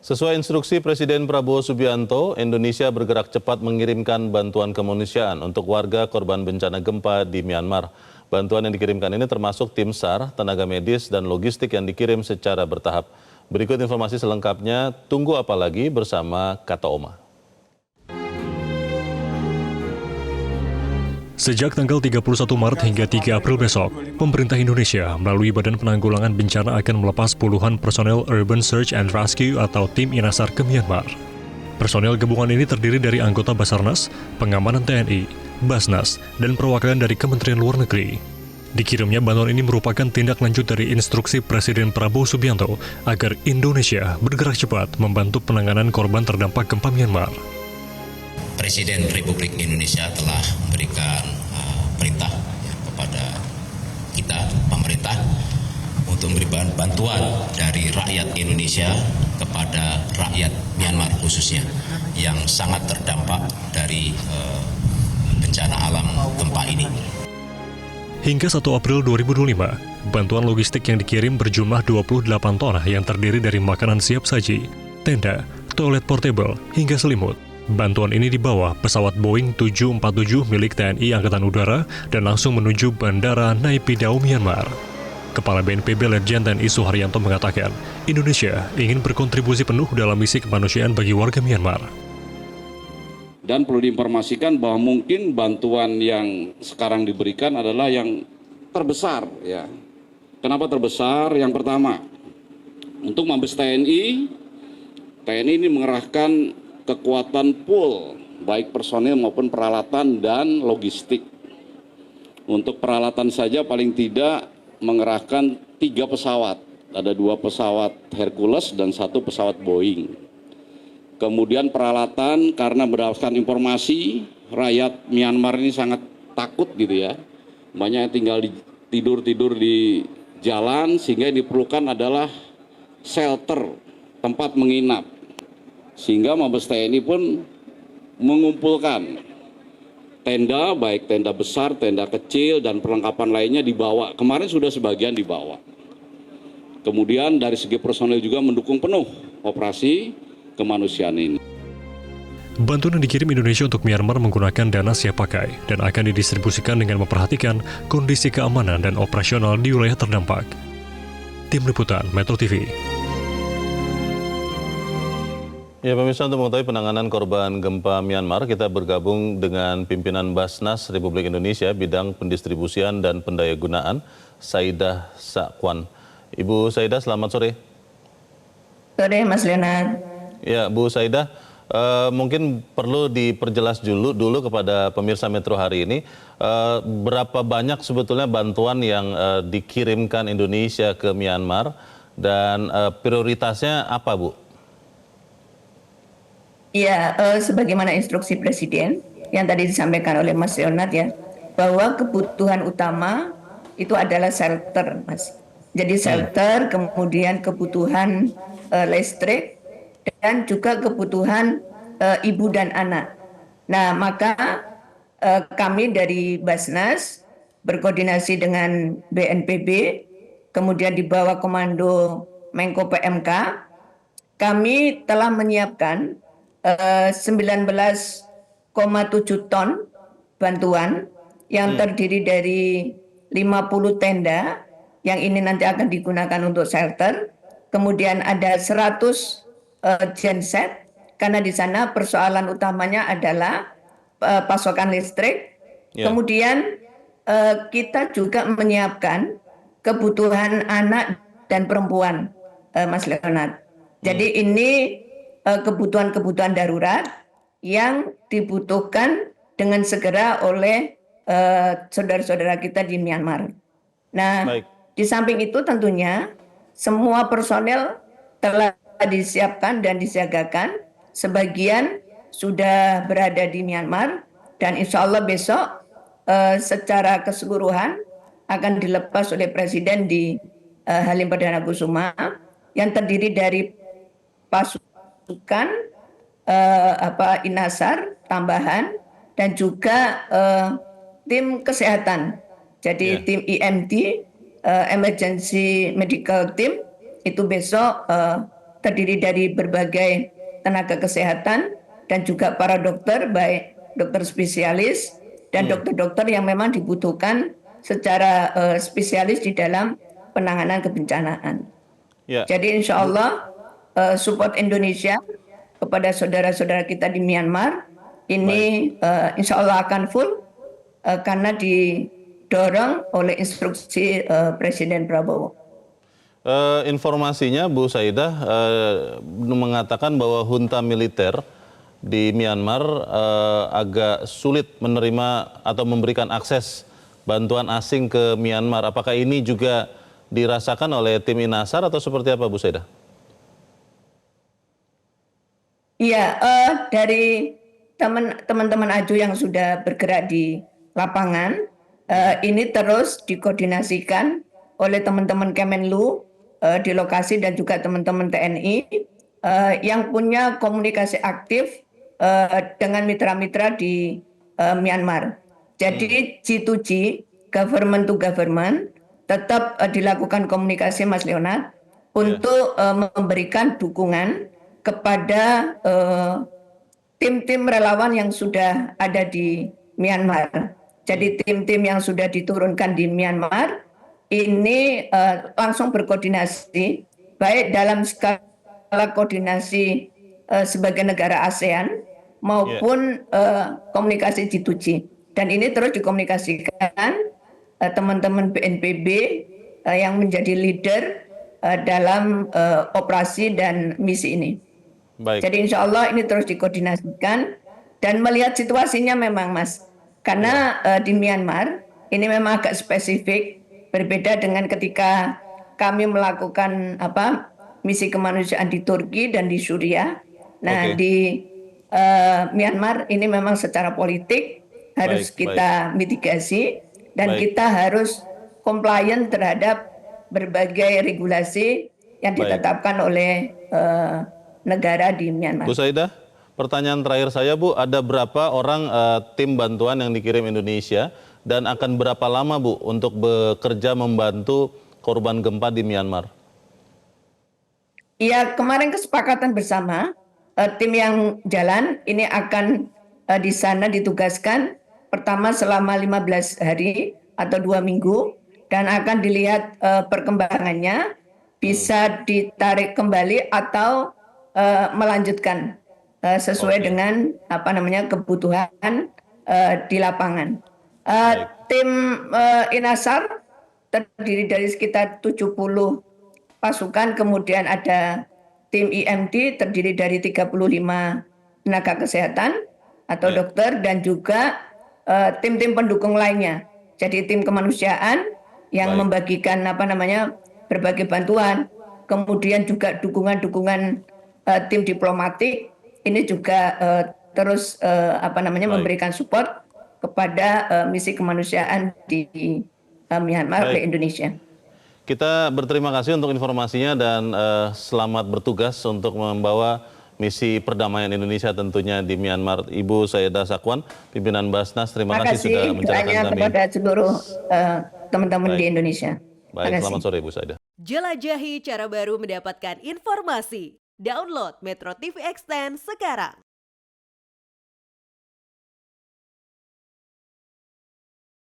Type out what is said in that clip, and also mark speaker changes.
Speaker 1: Sesuai instruksi Presiden Prabowo Subianto, Indonesia bergerak cepat mengirimkan bantuan kemanusiaan untuk warga korban bencana gempa di Myanmar. Bantuan yang dikirimkan ini termasuk tim SAR, tenaga medis, dan logistik yang dikirim secara bertahap. Berikut informasi selengkapnya, tunggu apa lagi bersama Kata Oma.
Speaker 2: Sejak tanggal 31 Maret hingga 3 April besok, pemerintah Indonesia melalui Badan Penanggulangan Bencana akan melepas puluhan personel Urban Search and Rescue atau tim INASAR ke Myanmar. Personel gabungan ini terdiri dari anggota Basarnas, pengamanan TNI, Basnas, dan perwakilan dari Kementerian Luar Negeri. Dikirimnya bantuan ini merupakan tindak lanjut dari instruksi Presiden Prabowo Subianto agar Indonesia bergerak cepat membantu penanganan korban terdampak gempa Myanmar.
Speaker 3: Presiden Republik Indonesia telah memberikan perintah kepada kita, pemerintah, untuk memberikan bantuan dari rakyat Indonesia kepada rakyat Myanmar khususnya yang sangat terdampak dari bencana alam gempa ini.
Speaker 2: Hingga 1 April 2025, bantuan logistik yang dikirim berjumlah 28 ton yang terdiri dari makanan siap saji, tenda, toilet portable, hingga selimut. Bantuan ini dibawa pesawat Boeing 747 milik TNI Angkatan Udara dan langsung menuju Bandara Naypyidaw, Myanmar. Kepala BNPB Letjen TNI Suharyanto mengatakan, Indonesia ingin berkontribusi penuh dalam misi kemanusiaan bagi warga Myanmar.
Speaker 4: Dan perlu diinformasikan bahwa mungkin bantuan yang sekarang diberikan adalah yang terbesar. Ya. Kenapa terbesar? Yang pertama, untuk Mabes TNI ini mengerahkan kekuatan pool, baik personil maupun peralatan dan logistik. Untuk peralatan saja paling tidak mengerahkan 3 pesawat. Ada 2 pesawat Hercules dan 1 pesawat Boeing. Kemudian peralatan, karena berdasarkan informasi, rakyat Myanmar ini sangat takut gitu ya. Banyak yang tinggal tidur di jalan, sehingga yang diperlukan adalah shelter, tempat menginap. Sehingga Mabes TNI pun mengumpulkan tenda, baik tenda besar, tenda kecil, dan perlengkapan lainnya dibawa. Kemarin sudah sebagian dibawa. Kemudian dari segi personel juga mendukung penuh operasi kemanusiaan ini.
Speaker 2: Bantuan yang dikirim Indonesia untuk Myanmar menggunakan dana siap pakai dan akan didistribusikan dengan memperhatikan kondisi keamanan dan operasional di wilayah terdampak. Tim Liputan Metro TV.
Speaker 1: Ya pemirsa, untuk mengetahui penanganan korban gempa Myanmar, kita bergabung dengan pimpinan Basnas Republik Indonesia bidang pendistribusian dan pendayagunaan, Saidah Sakwan. Ibu Saidah, selamat sore.
Speaker 5: Sore Mas Leonard.
Speaker 1: Ya Bu Saidah, mungkin perlu diperjelas dulu kepada pemirsa Metro hari ini, berapa banyak sebetulnya bantuan yang dikirimkan Indonesia ke Myanmar dan prioritasnya apa Bu?
Speaker 5: Ya, sebagaimana instruksi Presiden yang tadi disampaikan oleh Mas Leonard ya, bahwa kebutuhan utama itu adalah shelter, Mas. Jadi shelter, kemudian kebutuhan listrik, dan juga kebutuhan ibu dan anak. Nah, maka kami dari Basnas berkoordinasi dengan BNPB, kemudian di bawah komando Menko PMK, kami telah menyiapkan 19,7 ton bantuan yang terdiri dari 50 tenda yang ini nanti akan digunakan untuk shelter, kemudian ada 100 genset karena di sana persoalan utamanya adalah pasokan listrik. Kemudian kita juga menyiapkan kebutuhan anak dan perempuan, Mas Leonard. Jadi ini kebutuhan-kebutuhan darurat yang dibutuhkan dengan segera oleh saudara-saudara kita di Myanmar. Nah, di samping itu tentunya semua personel telah disiapkan dan disiagakan. Sebagian sudah berada di Myanmar dan insya Allah besok secara keseluruhan akan dilepas oleh Presiden di Halim Perdana Kusuma yang terdiri dari pasukan INASAR tambahan dan juga tim kesehatan. Jadi tim EMT, Emergency Medical Team, itu besok terdiri dari berbagai tenaga kesehatan dan juga para dokter, baik dokter spesialis dan dokter-dokter yang memang dibutuhkan secara spesialis di dalam penanganan kebencanaan.
Speaker 1: Ya.
Speaker 5: Jadi insya Allah support Indonesia kepada saudara-saudara kita di Myanmar ini insya Allah akan full karena didorong oleh instruksi Presiden Prabowo.
Speaker 1: Informasinya Bu Saidah mengatakan bahwa junta militer di Myanmar agak sulit menerima atau memberikan akses bantuan asing ke Myanmar. Apakah ini juga dirasakan oleh tim Inasar atau seperti apa Bu Saidah?
Speaker 5: Iya, dari teman-teman AJO yang sudah bergerak di lapangan, ini terus dikoordinasikan oleh teman-teman Kemenlu di lokasi dan juga teman-teman TNI yang punya komunikasi aktif dengan mitra-mitra di Myanmar. Jadi G2G, government to government, tetap dilakukan komunikasi Mas Leonard untuk memberikan dukungan kepada tim-tim relawan yang sudah ada di Myanmar. Jadi tim-tim yang sudah diturunkan di Myanmar ini langsung berkoordinasi baik dalam skala koordinasi sebagai negara ASEAN maupun komunikasi G2G. Dan ini terus dikomunikasikan teman-teman BNPB yang menjadi leader dalam operasi dan misi ini.
Speaker 1: Baik.
Speaker 5: Jadi insya Allah ini terus dikoordinasikan dan melihat situasinya memang Mas. Karena di Myanmar ini memang agak spesifik, berbeda dengan ketika kami melakukan misi kemanusiaan di Turki dan di Suriah. Nah di Myanmar ini memang secara politik harus kita mitigasi dan kita harus compliant terhadap berbagai regulasi yang ditetapkan oleh negara di Myanmar.
Speaker 1: Bu Saidah, pertanyaan terakhir saya Bu, ada berapa orang tim bantuan yang dikirim Indonesia dan akan berapa lama Bu untuk bekerja membantu korban gempa di Myanmar?
Speaker 5: Iya, kemarin kesepakatan bersama tim yang jalan ini akan di sana ditugaskan pertama selama 15 hari atau 2 minggu dan akan dilihat perkembangannya bisa ditarik kembali atau melanjutkan sesuai dengan kebutuhan di lapangan. Tim Inasar terdiri dari sekitar 70 pasukan, kemudian ada tim IMD terdiri dari 35 tenaga kesehatan atau dokter dan juga tim-tim pendukung lainnya. Jadi tim kemanusiaan yang membagikan berbagai bantuan, kemudian juga dukungan-dukungan tim diplomatik ini juga terus memberikan support kepada misi kemanusiaan di Myanmar oleh Indonesia.
Speaker 1: Kita berterima kasih untuk informasinya dan selamat bertugas untuk membawa misi perdamaian Indonesia tentunya di Myanmar. Ibu Saidah Sakwan, pimpinan Basnas, terima kasih sudah mencerahkan kami.
Speaker 5: Kepada seluruh teman-teman di Indonesia.
Speaker 1: Baik, selamat sore Ibu Saidah.
Speaker 6: Jelajahi cara baru mendapatkan informasi. Download Metro TV Extend sekarang.